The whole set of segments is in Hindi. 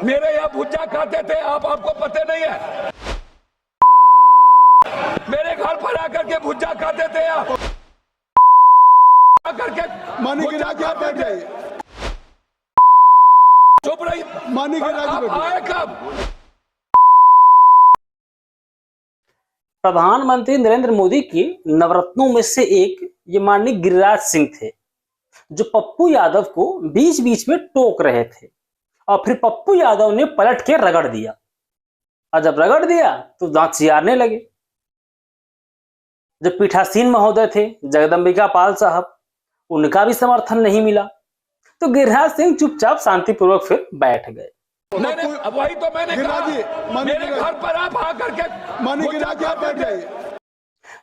मेरे यहाँ भुज्जा खाते थे आपको पता नहीं है। मेरे घर पर आकर के भुज्जा खाते थे आप आकर के मानी के राज आप बैठ जाइए। चुप रही। मानी के राज आप बैठ आए कब? प्रधानमंत्री नरेंद्र मोदी की नवरत्नों में से एक ये माननीय गिरिराज सिंह थे, जो पप्पू यादव को बीच बीच में टोक रहे थे और फिर पप्पू यादव ने पलट के रगड़ दिया। और जब रगड़ दिया तो दांत चियारने लगे। जब पीठासीन महोदय थे जगदंबिका पाल साहब, उनका भी समर्थन नहीं मिला तो गिरिराज सिंह चुपचाप शांतिपूर्वक फिर बैठ गए। नहीं, वही तो मैंने कहा। मेरे घर पर आप आकर के मानी के राज आप बैठ जाइए।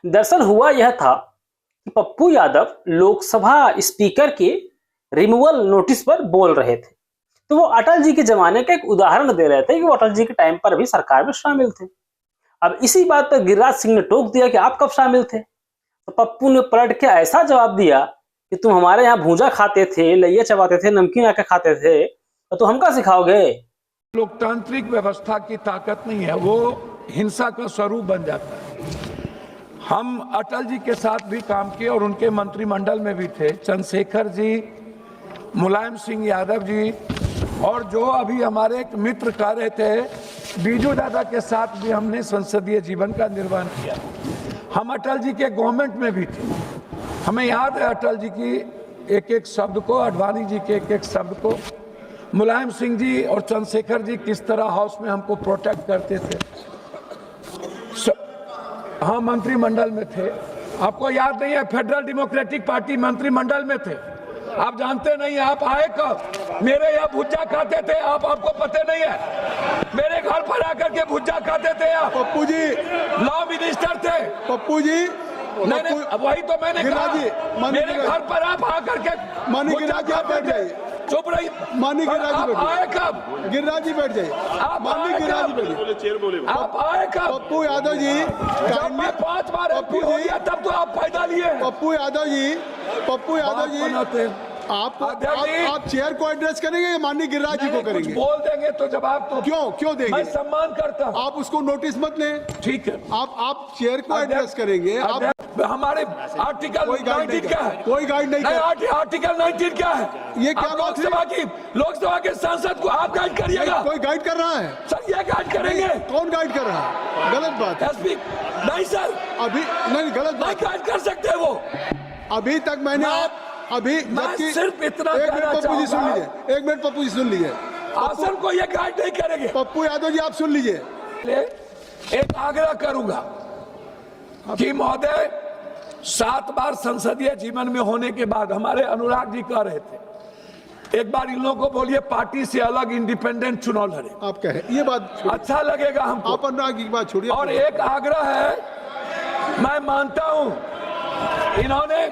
दरअसल हुआ यह था कि पप्पू यादव लोकसभा स्पीकर के रिमूवल नोटिस पर बोल रहे थे, तो वो अटल जी के जमाने का एक उदाहरण दे रहे थे कि वो अटल जी के टाइम पर भी सरकार में शामिल थे। अब इसी बात पर गिरिराज सिंह ने टोक दिया कि आप कब शामिल थे। तो पप्पू ने पलट के ऐसा जवाब दिया कि तुम हमारे यहाँ भूजा खाते थे, लइया चबाते थे, नमकीन आके खाते थे, तो तुम हमका सिखाओगे। लोकतांत्रिक व्यवस्था की ताकत नहीं है, वो हिंसा का स्वरूप बन जाता है। हम अटल जी के साथ भी काम किए और उनके मंत्रिमंडल में भी थे। चंद्रशेखर जी, मुलायम सिंह यादव जी, और जो अभी हमारे एक मित्र कह रहे थे बीजू दादा के साथ भी हमने संसदीय जीवन का निर्वहन किया। हम अटल जी के गवर्नमेंट में भी थे। हमें याद है अटल जी की एक एक शब्द को, अडवाणी जी के एक एक शब्द को। मुलायम सिंह जी और चंद्रशेखर जी किस तरह हाउस में हमको प्रोटेक्ट करते थे। हाँ, मंत्रिमंडल में थे। आपको याद नहीं है? फेडरल डेमोक्रेटिक पार्टी मंत्रिमंडल में थे। आप जानते नहीं, आप आए कब? मेरे यहाँ भुज्जा खाते थे आपको पता नहीं है। मेरे घर पर आकर के भुज्जा खाते थे आप। पप्पू जी लॉ मिनिस्टर थे। पप्पू जी नहीं, वही तो मैंने कहा। मेरे घर पर आप आकर के मानी के राज आप बैठ जाइए। चुप रही। मानी के राज आप आए कब? गिरिराज जी बैठ जाइए। आप मानी आए के राज कब? बैठ आप आए कब? पप्पू यादव जी जब मैं 5 बार एमपी हो गया तब तो आप फायदा लिए। पप्पू यादव जी आप चेयर को एड्रेस करेंगे या माननीय गिरिराज जी को करेंगे? बोल देंगे तो जवाब तो क्यों देंगे? मैं सम्मान करता हूं। आप उसको नोटिस मत लें। ठीक है, आप चेयर को एड्रेस करेंगे। आप हमारे आर्टिकल 19 क्या है? कोई गाइड नहीं कर। आर्टिकल 19 क्या है? ये क्या बात है? लोकसभा के सांसद को आप गाइड करिएगा। कोई गाइड कर रहा है सर? ये गाइड करेंगे? कौन गाइड कर रहा है? गलत बात है। एसपी नहीं सर, अभी नहीं, गलत नहीं बात। गाइड कर सकते वो। अभी तक मैंने अभी मैं सिर्फ इतना एक कहना मिनट पप्पू जी सुन चाहूंगा। लीजिए। एक मिनट पप्पू जी सुन लीजिए। आसन को ये गाइड नहीं करेंगे। पप्पू यादव जी आप सुन लीजिए। एक आग्रह करूंगा कि महोदय, 7 बार संसदीय जीवन में होने के बाद हमारे अनुराग जी कह रहे थे, एक बार इन लोगों को बोलिए पार्टी से अलग इंडिपेंडेंट चुनाव लड़े। आप कहें ये बात अच्छा लगेगा हमको। आप अनुराग की बात छोड़िए। और एक आग्रह है, मैं मानता हूं इन्होंने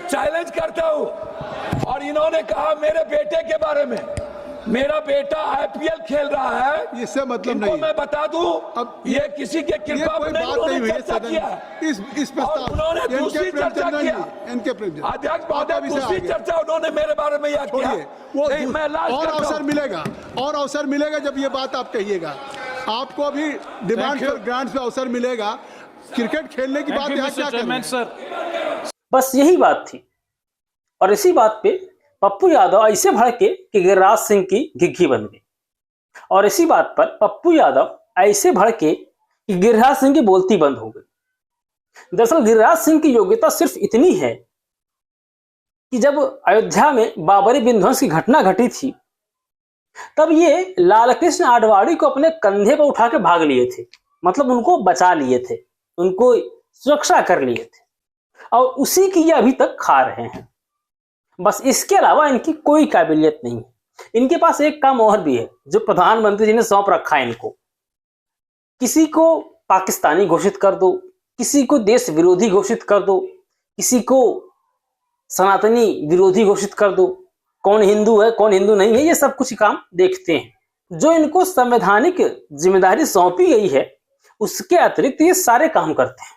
चैलेंज करता हूं और इन्होंने कहा मेरे बेटे के बारे में, मेरा बेटा आईपीएल खेल रहा है। इससे मतलब इनको नहीं। मैं बता दूं, अब ये किसी के कृपा कोई में बात नहीं हुई है चर्चा किया। इस प्रस्ताव उन्होंने दूसरी चर्चा किया। इनके प्रेम अध्यक्ष महोदय, दूसरी चर्चा उन्होंने मेरे बारे में यह किया। वो नहीं, मैं लास्ट और करता अवसर हूं। मिलेगा, और अवसर मिलेगा जब ये बात आप कहिएगा। आपको अभी डिमांड फॉर ग्रांट्स पे अवसर मिलेगा। क्रिकेट खेलने की बात यहाँ क्या करना? बस यही बात थी। और इसी बात पे पप्पू यादव ऐसे भड़के कि गिरिराज सिंह की घिघी बन गई। और इसी बात पर पप्पू यादव ऐसे भड़के कि गिरिराज सिंह की बोलती बंद हो गई। दरअसल गिरिराज सिंह की योग्यता सिर्फ इतनी है कि जब अयोध्या में बाबरी विध्वंस की घटना घटी थी, तब ये लालकृष्ण आडवाणी को अपने कंधे पर उठा के भाग लिए थे। मतलब उनको बचा लिए थे, उनको सुरक्षा कर लिए थे, और उसी की ये अभी तक खा रहे हैं। बस इसके अलावा इनकी कोई काबिलियत नहीं है। इनके पास एक काम और भी है जो प्रधानमंत्री जी ने सौंप रखा है इनको। किसी को पाकिस्तानी घोषित कर दो, किसी को देश विरोधी घोषित कर दो, किसी को सनातनी विरोधी घोषित कर दो, कौन हिंदू है कौन हिंदू नहीं है, ये सब कुछ काम देखते हैं। जो इनको संवैधानिक जिम्मेदारी सौंपी गई है उसके अतिरिक्त ये सारे काम करते हैं।